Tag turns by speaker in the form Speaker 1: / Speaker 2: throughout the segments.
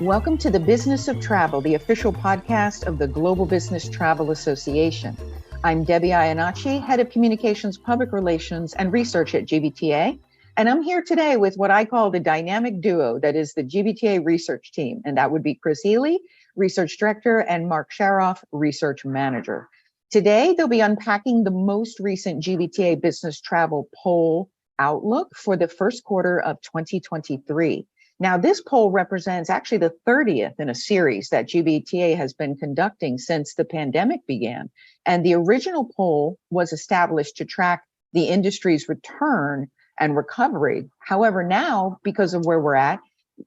Speaker 1: Welcome to the Business of Travel, the official podcast of the Global Business Travel Association. I'm Debbie Iannaci, Head of Communications, Public Relations, and Research at GBTA. And I'm here today with what I call the dynamic duo that is the GBTA Research team. And that would be Chris Ely, Research Director, and Mark Sharoff, Research Manager. Today, they'll be unpacking the most recent GBTA Business Travel Poll Outlook for the first quarter of 2023. Now, this poll represents actually the 30th in a series that GBTA has been conducting since the pandemic began. And the original poll was established to track the industry's return and recovery. However, now, because of where we're at,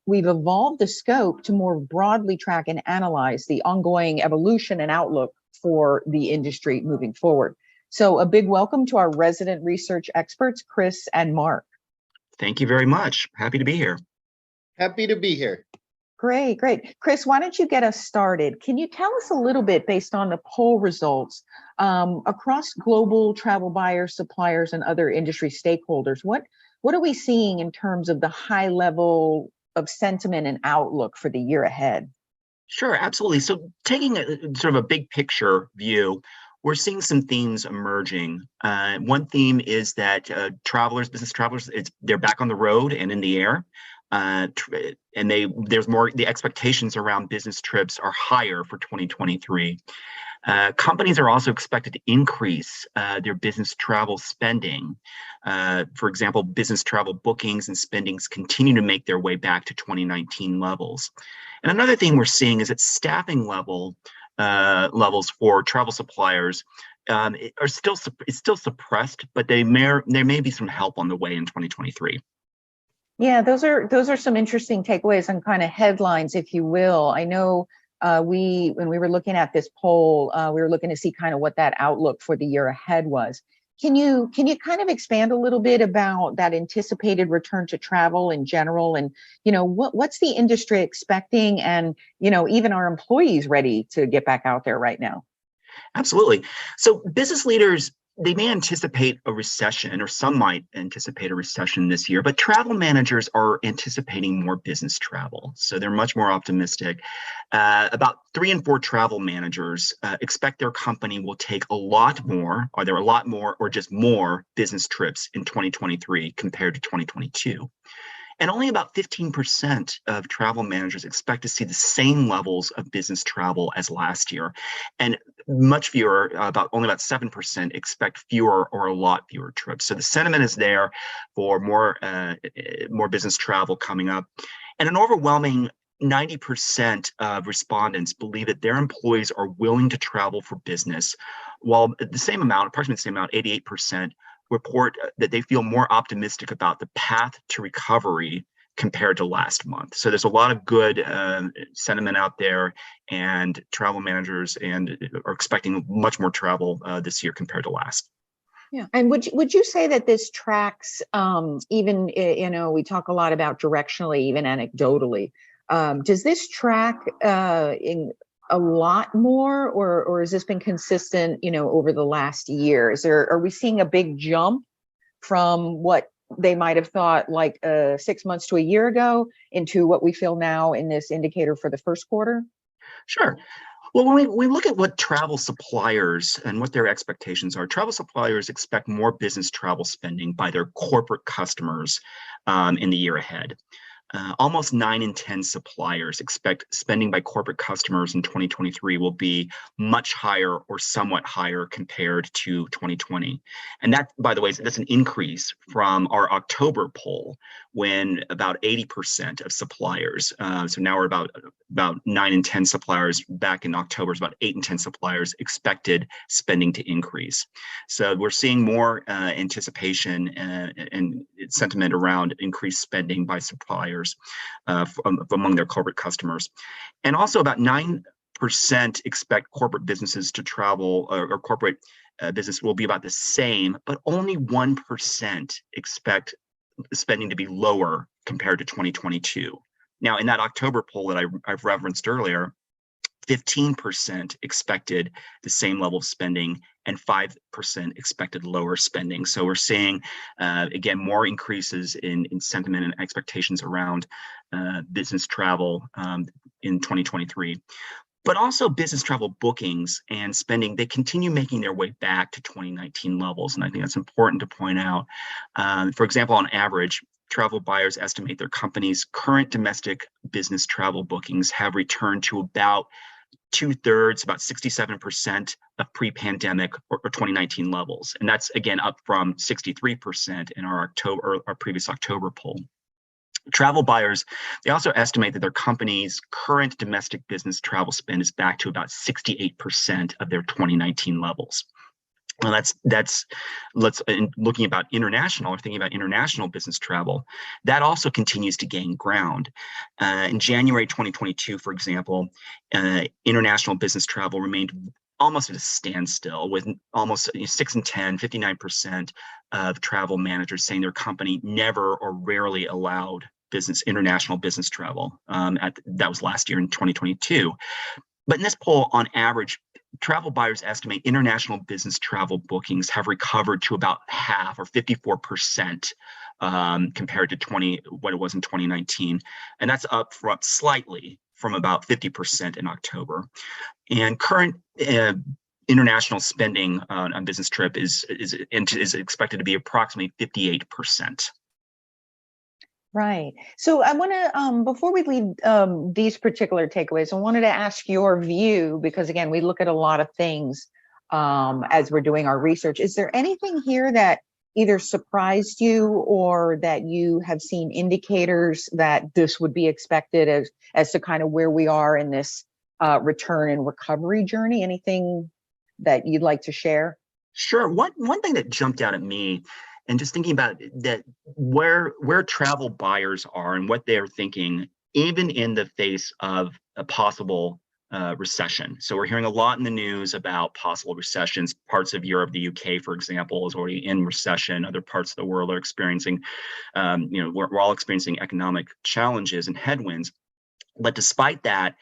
Speaker 1: we've evolved the scope to more broadly track and analyze the ongoing evolution and outlook for the industry moving forward. So a big welcome to our resident research experts, Chris and Mark.
Speaker 2: Thank you very much. Happy to be here.
Speaker 3: Happy to be here.
Speaker 1: Great. Chris, why don't you get us started? Can you tell us a little bit based on the poll results across global travel buyers, suppliers, and other industry stakeholders? What are we seeing in terms of the high level of sentiment and outlook for the year ahead?
Speaker 2: Sure, absolutely. So taking a sort of a big picture view, we're seeing some themes emerging. One theme is that business travelers, they're back on the road and in the air. And there's more, the expectations around business trips are higher for 2023. Companies are also expected to increase their business travel spending. For example, business travel bookings and spendings continue to make their way back to 2019 levels. And another thing we're seeing is that staffing levels for travel suppliers is still suppressed, but there may be some help on the way in 2023.
Speaker 1: Yeah, those are some interesting takeaways and kind of headlines, if you will. I know when we were looking at this poll, we were looking to see kind of what that outlook for the year ahead was. Can you kind of expand a little bit about that anticipated return to travel in general, and what's the industry expecting, and even our employees ready to get back out there right now?
Speaker 2: Absolutely. So business leaders, they may anticipate a recession, or some might anticipate a recession this year, but travel managers are anticipating more business travel. So they're much more optimistic. About 3 in 4 travel managers expect their company will take a lot more, or just more business trips in 2023 compared to 2022. And only about 15% of travel managers expect to see the same levels of business travel as last year. And much fewer, only about 7% expect fewer or a lot fewer trips. So the sentiment is there for more business travel coming up. And an overwhelming 90% of respondents believe that their employees are willing to travel for business, while approximately the same amount, 88%, report that they feel more optimistic about the path to recovery compared to last month. So there's a lot of good sentiment out there, and travel managers are expecting much more travel this year compared to last.
Speaker 1: Yeah, and would you say that this tracks even we talk a lot about directionally, even anecdotally. Does this track in a lot more, or has this been consistent, over the last year? Are we seeing a big jump from what they might have thought like 6 months to a year ago into what we feel now in this indicator for the first quarter?
Speaker 2: Sure. Well, when we look at what travel suppliers and what their expectations are, travel suppliers expect more business travel spending by their corporate customers in the year ahead. Almost 9 in 10 suppliers expect spending by corporate customers in 2023 will be much higher or somewhat higher compared to 2020. And that, by the way, that's an increase from our October poll, when about 80% of suppliers, so now we're about 9 in 10 suppliers. Back in October, about 8 in 10 suppliers expected spending to increase. So we're seeing more anticipation and sentiment around increased spending by suppliers among their corporate customers. And also about 9% expect corporate businesses to travel, or corporate business will be about the same, but only 1% expect spending to be lower compared to 2022. Now, in that October poll that I've referenced earlier, 15% expected the same level of spending, and 5% expected lower spending. So we're seeing, again, more increases in sentiment and expectations around business travel in 2023. But also business travel bookings and spending, they continue making their way back to 2019 levels. And I think that's important to point out. For example, on average, travel buyers estimate their company's current domestic business travel bookings have returned to about 2/3, about 67% of pre-pandemic or 2019 levels. And that's, again, up from 63% in our previous October poll. Travel buyers, they also estimate that their company's current domestic business travel spend is back to about 68% of their 2019 levels. Well, looking about international or thinking about international business travel, that also continues to gain ground. In January 2022, for example, international business travel remained almost at a standstill, with almost 6 in 10, 59% of travel managers saying their company never or rarely allowed international business travel. That was last year in 2022. But in this poll, on average, travel buyers estimate international business travel bookings have recovered to about half, or 54%, compared to what it was in 2019. And that's up slightly from about 50% in October. And current international spending on business trip is expected to be approximately 58%.
Speaker 1: Right. So I want to, before we leave these particular takeaways, I wanted to ask your view, because again, we look at a lot of things as we're doing our research. Is there anything here that either surprised you or that you have seen indicators that this would be expected as to kind of where we are in this return and recovery journey? Anything that you'd like to share?
Speaker 2: Sure. One thing that jumped out at me, and just thinking about that, where travel buyers are and what they're thinking, even in the face of a possible recession. So we're hearing a lot in the news about possible recessions. Parts of Europe, the UK, for example, is already in recession. Other parts of the world are experiencing, we're all experiencing economic challenges and headwinds. But despite that,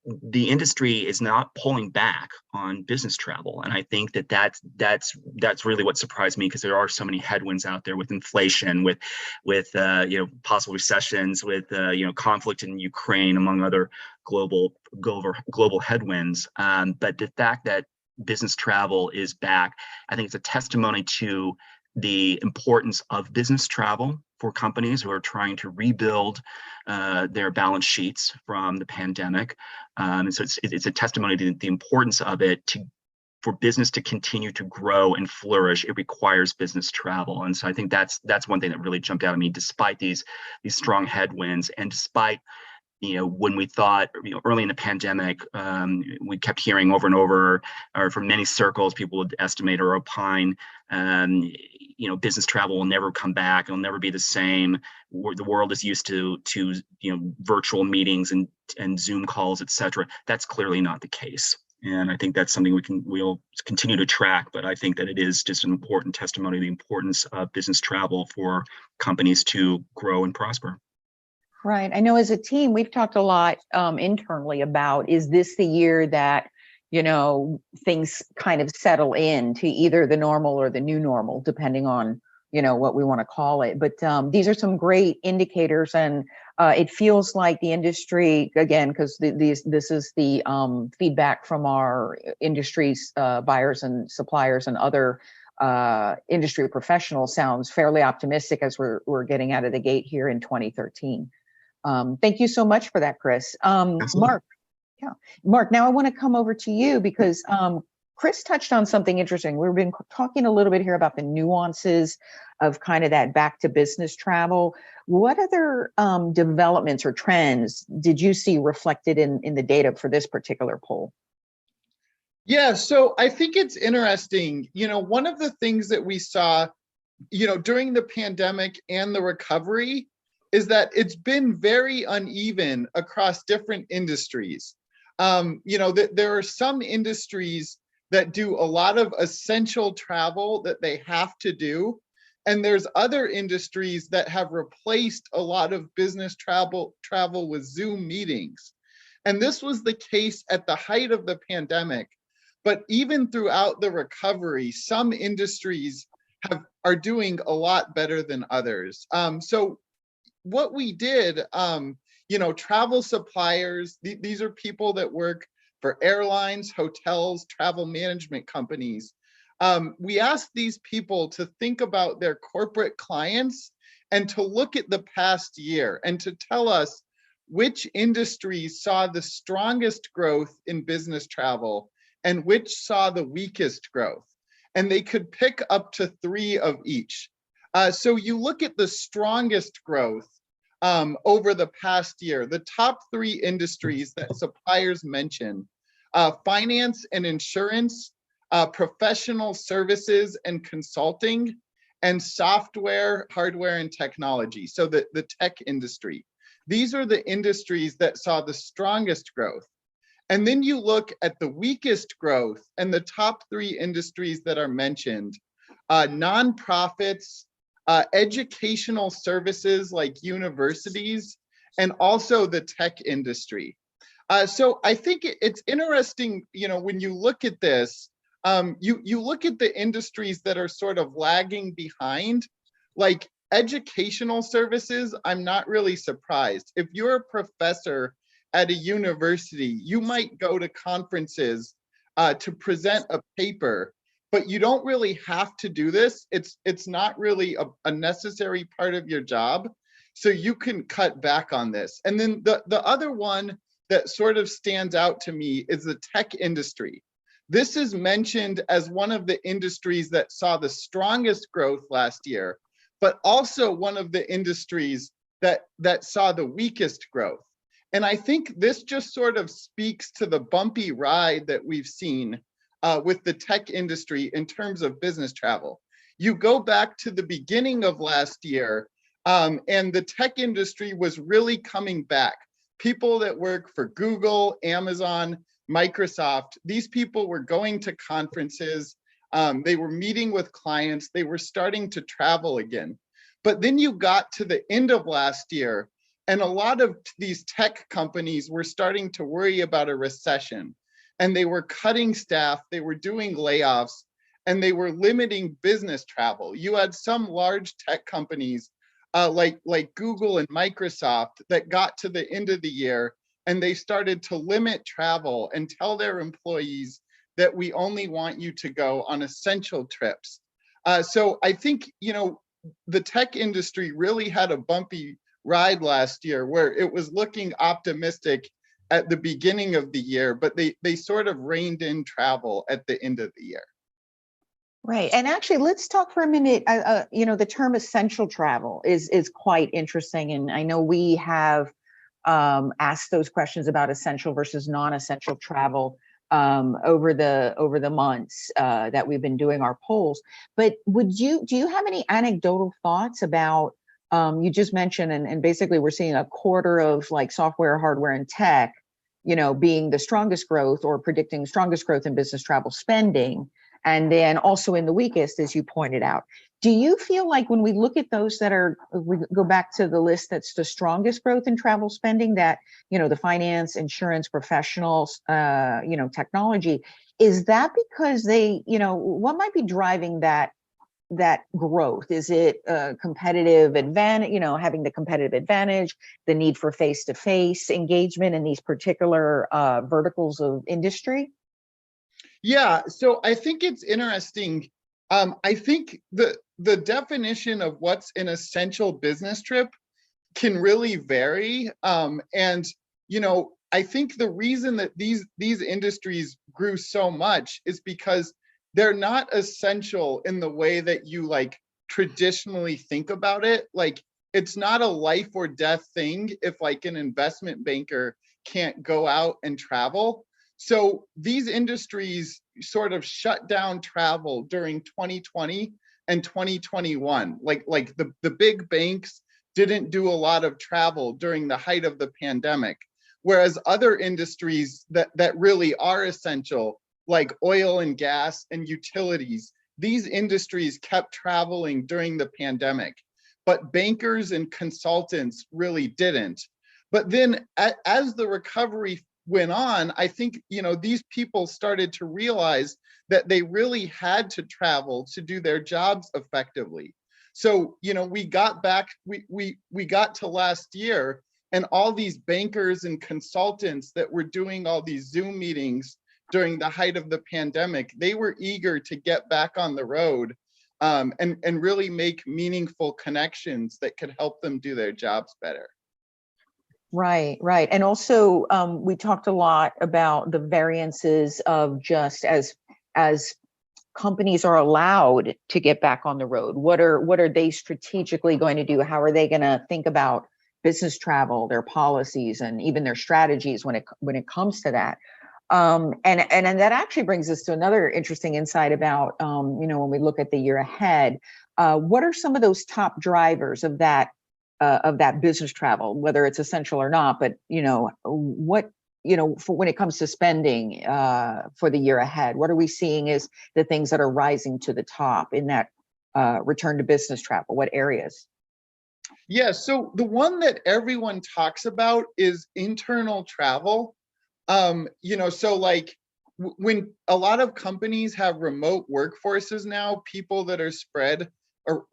Speaker 2: the industry is not pulling back on business travel, and I think that's really what surprised me, because there are so many headwinds out there with inflation, with possible recessions, with conflict in Ukraine, among other global headwinds. But the fact that business travel is back, I think it's a testimony to the importance of business travel for companies who are trying to rebuild their balance sheets from the pandemic. And so it's a testimony to the importance of it. For business to continue to grow and flourish, it requires business travel. And so I think that's one thing that really jumped out at me, despite these strong headwinds, and despite when we thought, early in the pandemic, we kept hearing over and over, or from many circles, people would estimate or opine, business travel will never come back. It'll never be the same. The world is used to virtual meetings and Zoom calls, et cetera. That's clearly not the case. And I think that's something we'll continue to track. But I think that it is just an important testimony of the importance of business travel for companies to grow and prosper.
Speaker 1: Right. I know as a team, we've talked a lot internally about, is this the year that, things kind of settle in to either the normal or the new normal, depending on, what we want to call it. But these are some great indicators, and it feels like the industry, again, because this is the feedback from our industry's buyers and suppliers and other industry professionals, sounds fairly optimistic as we're getting out of the gate here in 2013. Thank you so much for that, Chris. Mark, now I want to come over to you, because Chris touched on something interesting. We've been talking a little bit here about the nuances of kind of that back to business travel. What other developments or trends did you see reflected in the data for this particular poll?
Speaker 3: Yeah, so I think it's interesting. One of the things that we saw, during the pandemic and the recovery, is that it's been very uneven across different industries. There are some industries that do a lot of essential travel that they have to do, and there's other industries that have replaced a lot of business travel with Zoom meetings. And this was the case at the height of the pandemic. But even throughout the recovery, some industries are doing a lot better than others. So what we did, travel suppliers, these are people that work for airlines, hotels, travel management companies. We asked these people to think about their corporate clients and to look at the past year and to tell us which industries saw the strongest growth in business travel and which saw the weakest growth. And they could pick up to 3 of each. So you look at the strongest growth over the past year, the top 3 industries that suppliers mention, finance and insurance, professional services and consulting, and software, hardware, and technology. So the tech industry. These are the industries that saw the strongest growth. And then you look at the weakest growth and the top 3 industries that are mentioned, nonprofits, educational services like universities, and also the tech industry. So I think it's interesting, when you look at this, you look at the industries that are sort of lagging behind, like educational services. I'm not really surprised. If you're a professor at a university, you might go to conferences to present a paper, but you don't really have to do this. It's not really a necessary part of your job. So you can cut back on this. And then the other one that sort of stands out to me is the tech industry. This is mentioned as one of the industries that saw the strongest growth last year, but also one of the industries that saw the weakest growth. And I think this just sort of speaks to the bumpy ride that we've seen with the tech industry in terms of business travel. You go back to the beginning of last year, and the tech industry was really coming back. People that work for Google, Amazon, Microsoft, these people were going to conferences, they were meeting with clients, they were starting to travel again. But then you got to the end of last year, and a lot of these tech companies were starting to worry about a recession, and they were cutting staff, they were doing layoffs, and they were limiting business travel. You had some large tech companies like Google and Microsoft that got to the end of the year and they started to limit travel and tell their employees that we only want you to go on essential trips. So I think, the tech industry really had a bumpy ride last year where it was looking optimistic at the beginning of the year, but they sort of reined in travel at the end of the year.
Speaker 1: Right. And actually, let's talk for a minute. The term essential travel is quite interesting. And I know we have asked those questions about essential versus non-essential travel over the months that we've been doing our polls. But do you have any anecdotal thoughts about, you just mentioned, and basically we're seeing a quarter of like software, hardware, and tech, being the strongest growth or predicting strongest growth in business travel spending. And then also in the weakest, as you pointed out. Do you feel like when we look at those we go back to the list that's the strongest growth in travel spending, that, the finance, insurance, professionals, technology, is that because they, what might be driving that growth? Is it a competitive advantage, having the competitive advantage, the need for face-to-face engagement in these particular verticals of industry?
Speaker 3: Yeah, so I think it's interesting. I think the definition of what's an essential business trip can really vary. And I think the reason that these industries grew so much is because they're not essential in the way that you like traditionally think about it. Like, it's not a life or death thing if like an investment banker can't go out and travel. So these industries sort of shut down travel during 2020 and 2021. Like the big banks didn't do a lot of travel during the height of the pandemic, whereas other industries that really are essential, like oil and gas and utilities, these industries kept traveling during the pandemic, but bankers and consultants really didn't. But then as the recovery went on, I think, these people started to realize that they really had to travel to do their jobs effectively. So, we got back, we got to last year, and all these bankers and consultants that were doing all these Zoom meetings during the height of the pandemic, they were eager to get back on the road, and really make meaningful connections that could help them do their jobs better.
Speaker 1: Right, right. And also, we talked a lot about the variances of just as companies are allowed to get back on the road. What are they strategically going to do? How are they going to think about business travel, their policies, and even their strategies when it comes to that? And that actually brings us to another interesting insight about when we look at the year ahead. What are some of those top drivers of that business travel, whether it's essential or not? But what for when it comes to spending for the year ahead, what are we seeing is the things that are rising to the top in that return to business travel? What areas?
Speaker 3: Yeah, so the one that everyone talks about is internal travel. So like when a lot of companies have remote workforces now, people that are spread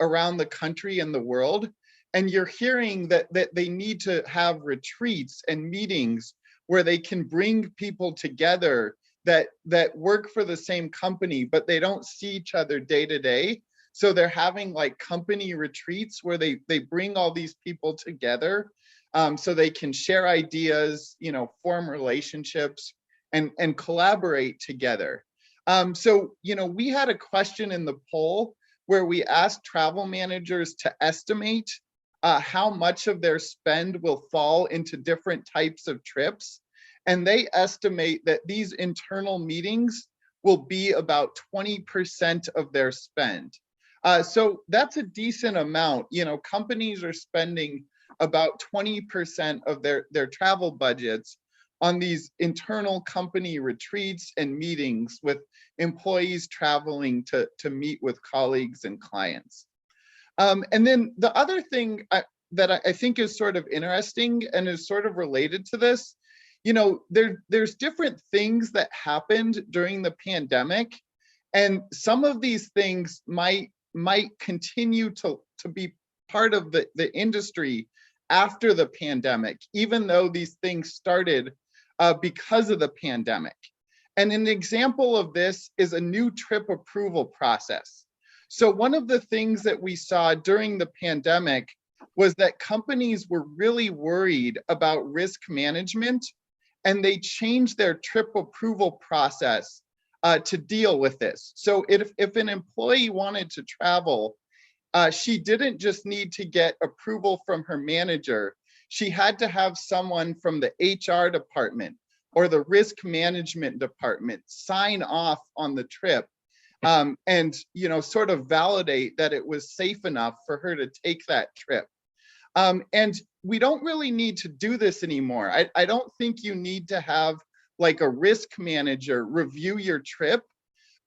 Speaker 3: around the country and the world, and you're hearing that they need to have retreats and meetings where they can bring people together that work for the same company, but they don't see each other day to day. So they're having like company retreats where they bring all these people together, so they can share ideas, form relationships, and collaborate together. So we had a question in the poll where we asked travel managers to estimate how much of their spend will fall into different types of trips. And they estimate that these internal meetings will be about 20% of their spend. So that's a decent amount. Companies are spending about 20% of their travel budgets on these internal company retreats and meetings with employees traveling to meet with colleagues and clients. And then the other thing that I think is sort of interesting and is sort of related to this, there's different things that happened during the pandemic, and some of these things might continue to be part of the industry after the pandemic, even though these things started because of the pandemic. And an example of this is a new trip approval process. So one of the things that we saw during the pandemic was that companies were really worried about risk management, and they changed their trip approval process to deal with this. So if an employee wanted to travel, she didn't just need to get approval from her manager. She had to have someone from the HR department or the risk management department sign off on the trip, and sort of validate that it was safe enough for her to take that trip. And we don't really need to do this anymore. I don't think you need to have like a risk manager review your trip,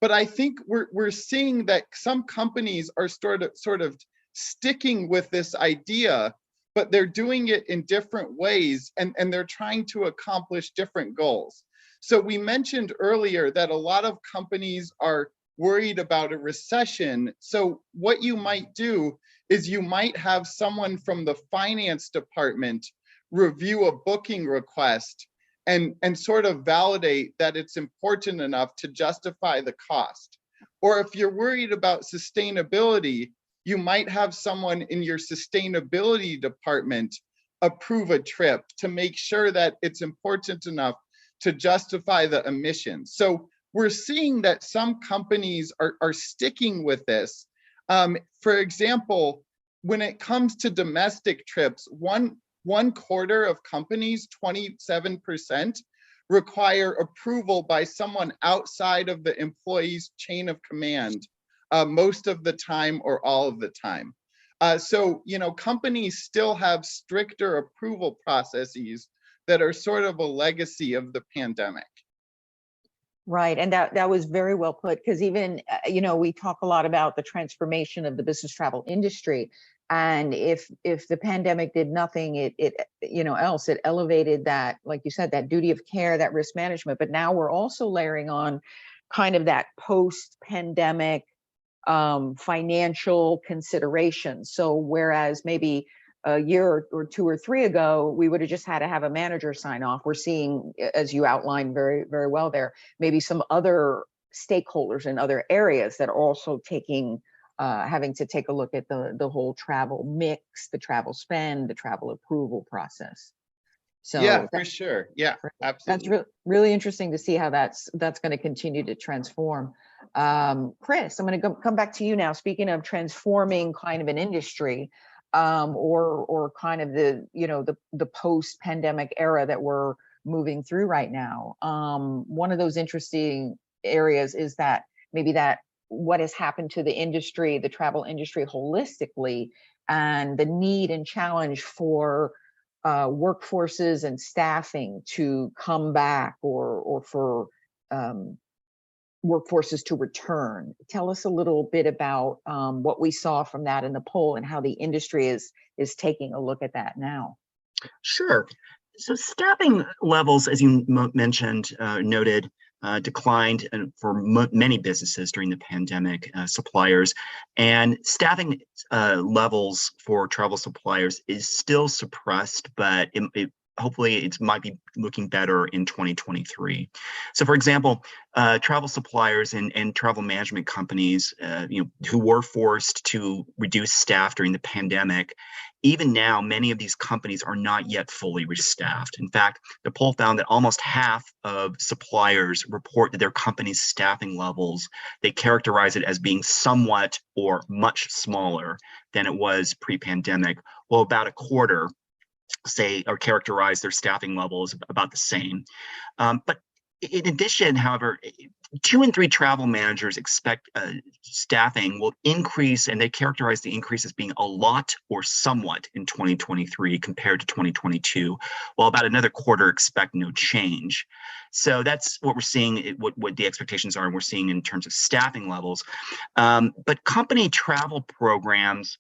Speaker 3: but I think we're seeing that some companies are sort of sticking with this idea, but they're doing it in different ways, and they're trying to accomplish different goals. So we mentioned earlier that a lot of companies are worried about a recession. So what you might do is you might have someone from the finance department review a booking request and sort of validate that it's important enough to justify the cost. Or if you're worried about sustainability, you might have someone in your sustainability department approve a trip to make sure that it's important enough to justify the emissions. So we're seeing that some companies are sticking with this. For example, when it comes to domestic trips, one quarter of companies, 27%, require approval by someone outside of the employee's chain of command, most of the time or all of the time. So companies still have stricter approval processes that are sort of a legacy of the pandemic.
Speaker 1: Right, and that was very well put, because even we talk a lot about the transformation of the business travel industry And if the pandemic did nothing, it else, it elevated that, like you said, that duty of care, that risk management. But now we're also layering on kind of that post-pandemic financial considerations. So whereas maybe a year or two or three ago, we would have just had to have a manager sign off, we're seeing, as you outlined very, very well there, maybe some other stakeholders in other areas that are also having to take a look at the whole travel mix, the travel spend, the travel approval process. So
Speaker 3: yeah, for sure. Yeah,
Speaker 1: that's
Speaker 3: absolutely.
Speaker 1: really interesting to see how that's going to continue to transform. Chris, I'm going to come back to you now. Speaking of transforming kind of an industry, or kind of the post-pandemic era that we're moving through right now. One of those interesting areas is that maybe that what has happened to the industry, the travel industry holistically, and the need and challenge for workforces and staffing to come back, or for workforces to return. Tell us a little bit about what we saw from that in the poll and how the industry is taking a look at that now.
Speaker 2: Sure. So staffing levels, as you mentioned, noted, declined for many businesses during the pandemic, suppliers, and staffing levels for travel suppliers is still suppressed, but hopefully it might be looking better in 2023. So for example, travel suppliers and travel management companies, who were forced to reduce staff during the pandemic, even now, many of these companies are not yet fully restaffed. In fact, the poll found that almost half of suppliers report that their company's staffing levels, they characterize it as being somewhat or much smaller than it was pre-pandemic, while about a quarter say or characterize their staffing levels about the same. But in addition, however, 2 in 3 travel managers expect staffing will increase, and they characterize the increase as being a lot or somewhat in 2023 compared to 2022, while about another quarter expect no change. So that's what we're seeing, what the expectations are, and we're seeing in terms of staffing levels. But company travel programs,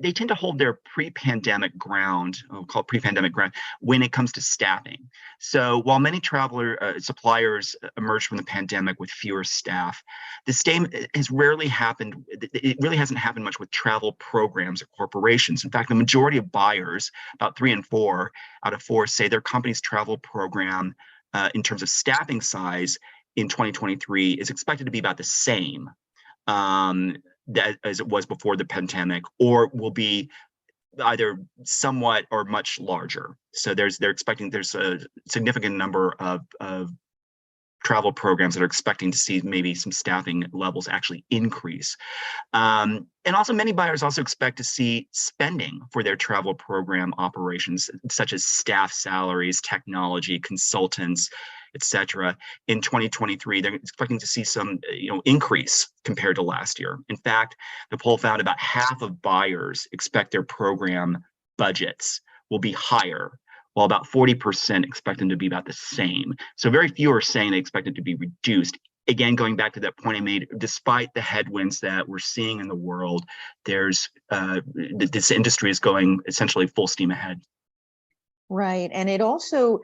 Speaker 2: they tend to hold their pre-pandemic ground, we'll call it pre-pandemic ground, when it comes to staffing. So while many suppliers emerged from the pandemic with fewer staff, the same has rarely happened. It really hasn't happened much with travel programs or corporations. In fact, the majority of buyers, about 3 in 4 out of 4, say their company's travel program, in terms of staffing size in 2023, is expected to be about the same as it was before the pandemic, or will be either somewhat or much larger. So they're expecting there's a significant number of travel programs that are expecting to see maybe some staffing levels actually increase. And also many buyers also expect to see spending for their travel program operations, such as staff salaries, technology, consultants, etc. In 2023, they're expecting to see some increase compared to last year. In fact, the poll found about half of buyers expect their program budgets will be higher, while about 40% expect them to be about the same. So very few are saying they expect it to be reduced. Again, going back to that point I made, despite the headwinds that we're seeing in the world, there's this industry is going essentially full steam ahead.
Speaker 1: Right, and it also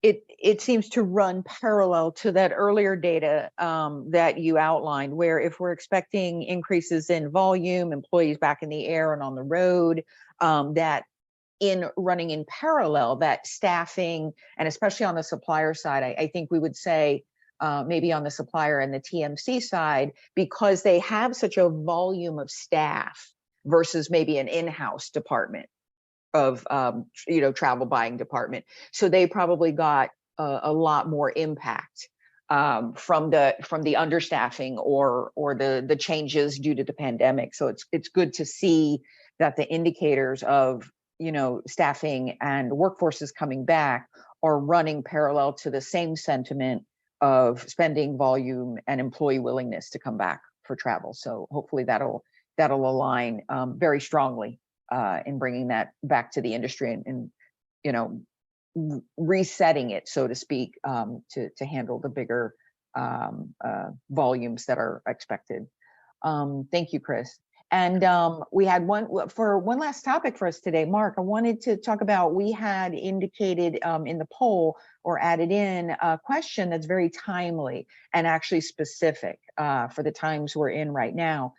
Speaker 1: it seems to run parallel to that earlier data that you outlined, where if we're expecting increases in volume, employees back in the air and on the road, that running in parallel, that staffing, and especially on the supplier side, I think we would say maybe on the supplier and the TMC side, because they have such a volume of staff versus maybe an in-house department of travel buying department. So they probably got a lot more impact from the understaffing or the changes due to the pandemic. So it's good to see that the indicators of staffing and workforces coming back are running parallel to the same sentiment of spending volume and employee willingness to come back for travel. So hopefully that'll align very strongly in bringing that back to the industry and resetting it, so to speak, to handle the bigger volumes that are expected. Thank you, Chris. And we had one last topic for us today. Mark, I wanted to talk about, we had indicated in the poll or added in a question that's very timely and actually specific for the times we're in right now.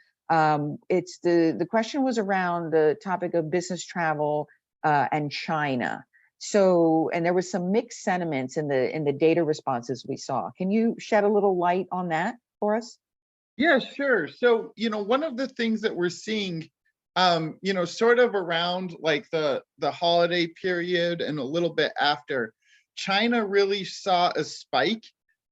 Speaker 1: It's the question was around the topic of business travel and China. So, and there was some mixed sentiments in the data responses we saw. Can you shed a little light on that for us?
Speaker 3: Yeah, sure. So, one of the things that we're seeing, sort of around like the holiday period and a little bit after, China really saw a spike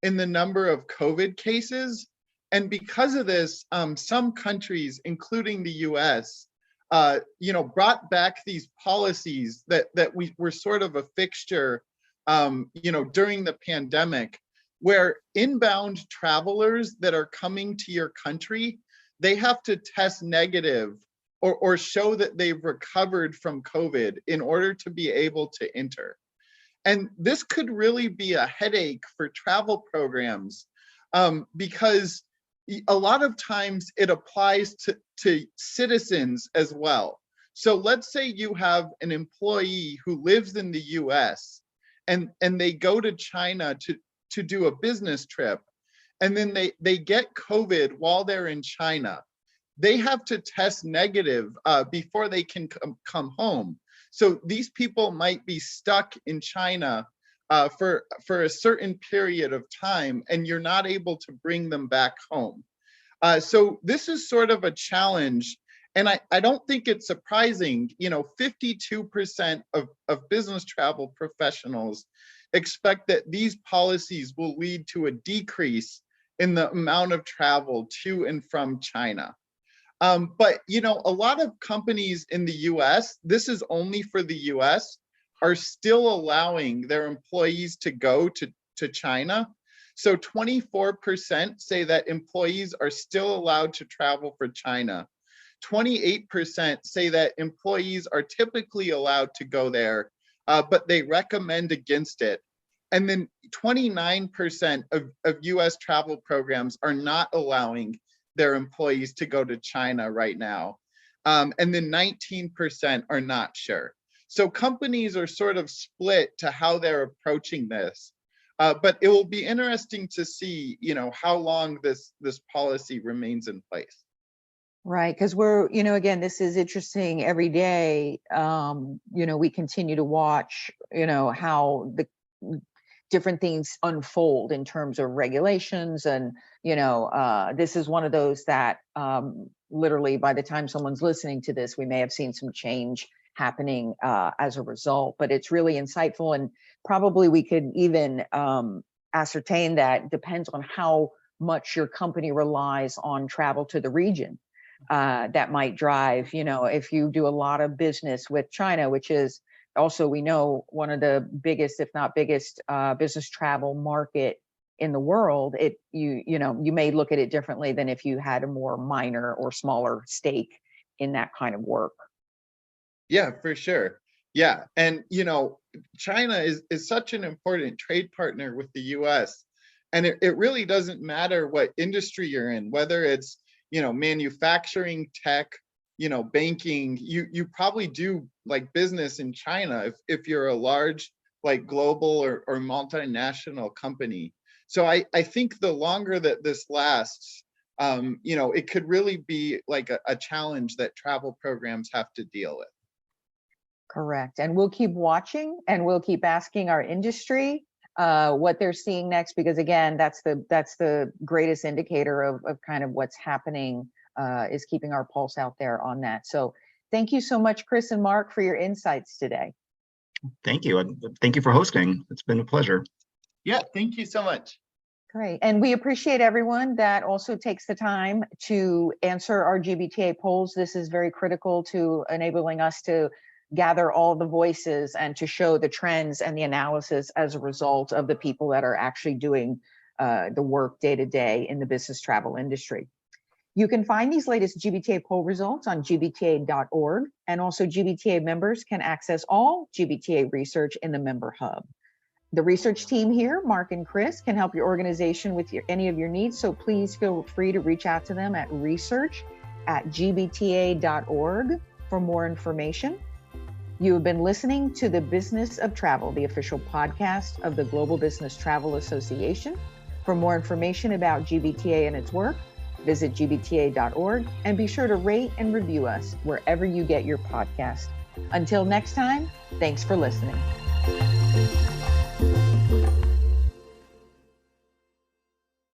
Speaker 3: in the number of COVID cases. And because of this, some countries, including the US, brought back these policies that we were sort of a fixture, during the pandemic, where inbound travelers that are coming to your country, they have to test negative or show that they've recovered from COVID in order to be able to enter. And this could really be a headache for travel programs, because a lot of times it applies to citizens as well. So let's say you have an employee who lives in the US and they go to China to do a business trip, and then they get COVID while they're in China. They have to test negative before they can come home. So these people might be stuck in China for a certain period of time, and you're not able to bring them back home. So this is sort of a challenge. And I don't think it's surprising, 52% of business travel professionals expect that these policies will lead to a decrease in the amount of travel to and from China. But, a lot of companies in the US, this is only for the US, are still allowing their employees to go to China. So 24% say that employees are still allowed to travel for China. 28% say that employees are typically allowed to go there, but they recommend against it. And then 29% of US travel programs are not allowing their employees to go to China right now. And then 19% are not sure. So companies are sort of split to how they're approaching this. But it will be interesting to see, how long this policy remains in place.
Speaker 1: Right, because we're, again, this is interesting every day. We continue to watch, how the different things unfold in terms of regulations. And, this is one of those that literally by the time someone's listening to this, we may have seen some change happening as a result. But it's really insightful, and probably we could even ascertain that depends on how much your company relies on travel to the region. That might drive, if you do a lot of business with China, which is also, we know, one of the biggest, if not biggest, business travel market in the world, you may look at it differently than if you had a more minor or smaller stake in that kind of work.
Speaker 3: Yeah, for sure. Yeah. And, China is such an important trade partner with the US. And it really doesn't matter what industry you're in, whether it's, manufacturing, tech, banking, you probably do like business in China if you're a large, like global or multinational company. So I think the longer that this lasts, it could really be like a challenge that travel programs have to deal with.
Speaker 1: Correct. And we'll keep watching, and we'll keep asking our industry what they're seeing next, because again, that's the greatest indicator of kind of what's happening, is keeping our pulse out there on that. So thank you so much, Chris and Mark, for your insights today.
Speaker 2: Thank you. Thank you for hosting. It's been a pleasure.
Speaker 3: Yeah, thank you so much.
Speaker 1: Great. And we appreciate everyone that also takes the time to answer our GBTA polls. This is very critical to enabling us to gather all the voices and to show the trends and the analysis as a result of the people that are actually doing the work day to day in the business travel industry. You can find these latest GBTA poll results on gbta.org, and also GBTA members can access all GBTA research in the member hub. The research team here, Mark and Chris, can help your organization with any of your needs, so please feel free to reach out to them at research at gbta.org for more information. You have been listening to The Business of Travel, the official podcast of the Global Business Travel Association. For more information about GBTA and its work, visit gbta.org and be sure to rate and review us wherever you get your podcast. Until next time, thanks for listening.